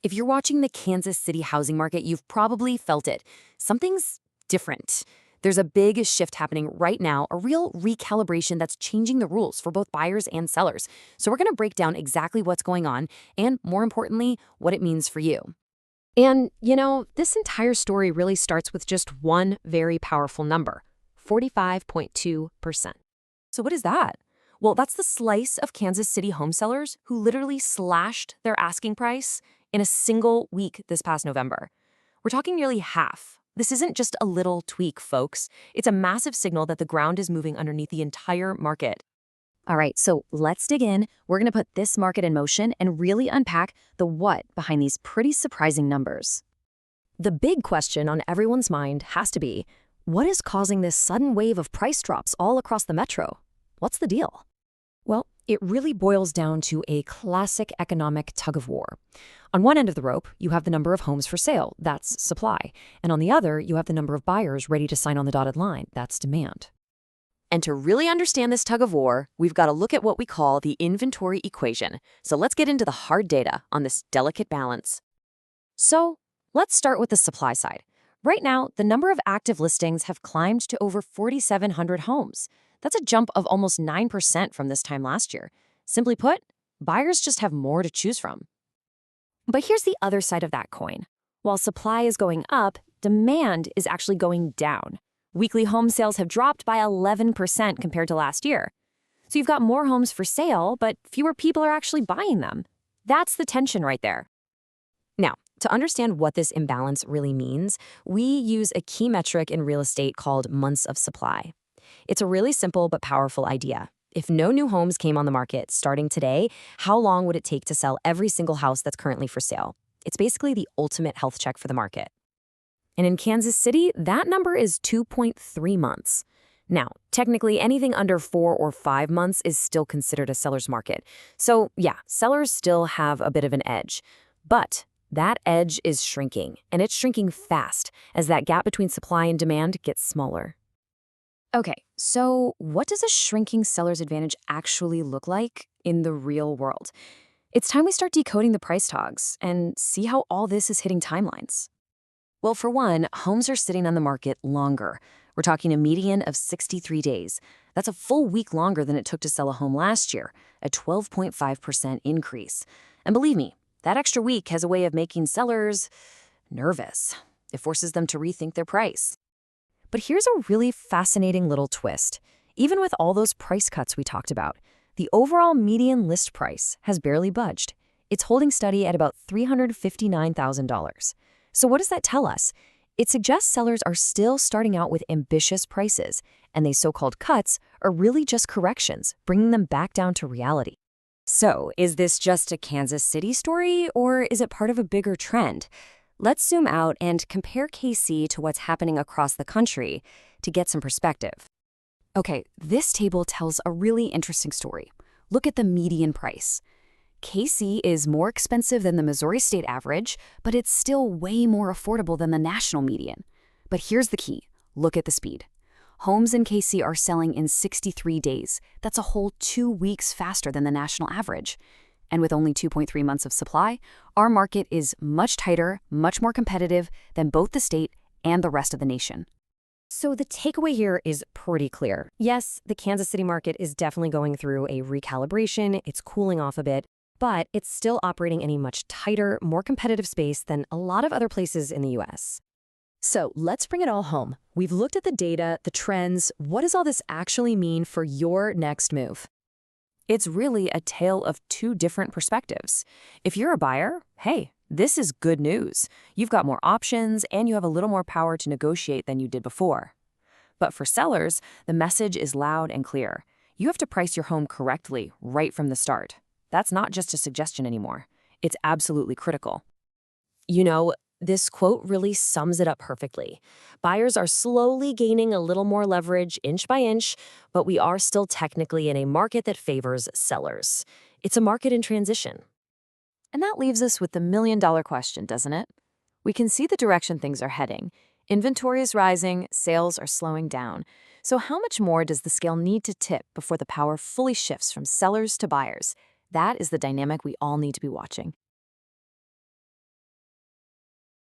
If you're watching the Kansas City housing market, you've probably felt it. Something's different. There's a big shift happening right now, a real recalibration that's changing the rules for both buyers and sellers. So we're going to break down exactly what's going on and, more importantly, what it means for you. And, this entire story really starts with just one very powerful number, 45.2%. So what is that? Well, that's the slice of Kansas City home sellers who literally slashed their asking price in a single week this past November. We're talking nearly half. This isn't just a little tweak, folks. It's a massive signal that the ground is moving underneath the entire market. All right, so let's dig in. We're going to put this market in motion and really unpack the what behind these pretty surprising numbers. The big question on everyone's mind has to be, what is causing this sudden wave of price drops all across the metro? What's the deal? Well, it really boils down to a classic economic tug-of-war. On one end of the rope, you have the number of homes for sale, that's supply, and on the other, you have the number of buyers ready to sign on the dotted line, that's demand. And to really understand this tug-of-war, we've got to look at what we call the inventory equation. So let's get into the hard data on this delicate balance. So let's start with the supply side. Right now, the number of active listings have climbed to over 4,700 homes. That's a jump of almost 9% from this time last year. Simply put, buyers just have more to choose from. But here's the other side of that coin. While supply is going up, demand is actually going down. Weekly home sales have dropped by 11% compared to last year. So you've got more homes for sale, but fewer people are actually buying them. That's the tension right there. Now, to understand what this imbalance really means, we use a key metric in real estate called months of supply. It's a really simple but powerful idea. If no new homes came on the market starting today, how long would it take to sell every single house that's currently for sale? It's basically the ultimate health check for the market. And in Kansas City, that number is 2.3 months. Now, technically, anything under 4 or 5 months is still considered a seller's market. So, yeah, sellers still have a bit of an edge. But that edge is shrinking, and it's shrinking fast as that gap between supply and demand gets smaller. Okay, so what does a shrinking seller's advantage actually look like in the real world? It's time we start decoding the price tags and see how all this is hitting timelines. Well, for one, homes are sitting on the market longer. We're talking a median of 63 days. That's a full week longer than it took to sell a home last year, a 12.5% increase. And believe me, that extra week has a way of making sellers nervous. It forces them to rethink their price. But here's a really fascinating little twist. Even with all those price cuts we talked about, the overall median list price has barely budged. It's holding steady at about $359,000. So what does that tell us? It suggests sellers are still starting out with ambitious prices, and these so-called cuts are really just corrections, bringing them back down to reality. So, is this just a Kansas City story, or is it part of a bigger trend? Let's zoom out and compare KC to what's happening across the country to get some perspective. Okay, this table tells a really interesting story. Look at the median price. KC is more expensive than the Missouri state average, but it's still way more affordable than the national median. But here's the key. Look at the speed. Homes in KC are selling in 63 days. That's a whole 2 weeks faster than the national average. And with only 2.3 months of supply, our market is much tighter, much more competitive than both the state and the rest of the nation. So the takeaway here is pretty clear. Yes, the Kansas City market is definitely going through a recalibration. It's cooling off a bit, but it's still operating in a much tighter, more competitive space than a lot of other places in the U.S. So let's bring it all home. We've looked at the data, the trends. What does all this actually mean for your next move? It's really a tale of two different perspectives. If you're a buyer, hey, this is good news. You've got more options and you have a little more power to negotiate than you did before. But for sellers, the message is loud and clear. You have to price your home correctly right from the start. That's not just a suggestion anymore. It's absolutely critical. This quote really sums it up perfectly. Buyers are slowly gaining a little more leverage inch by inch, but we are still technically in a market that favors sellers. It's a market in transition. And that leaves us with the million-dollar question, doesn't it? We can see the direction things are heading. Inventory is rising, sales are slowing down. So how much more does the scale need to tip before the power fully shifts from sellers to buyers? That is the dynamic we all need to be watching.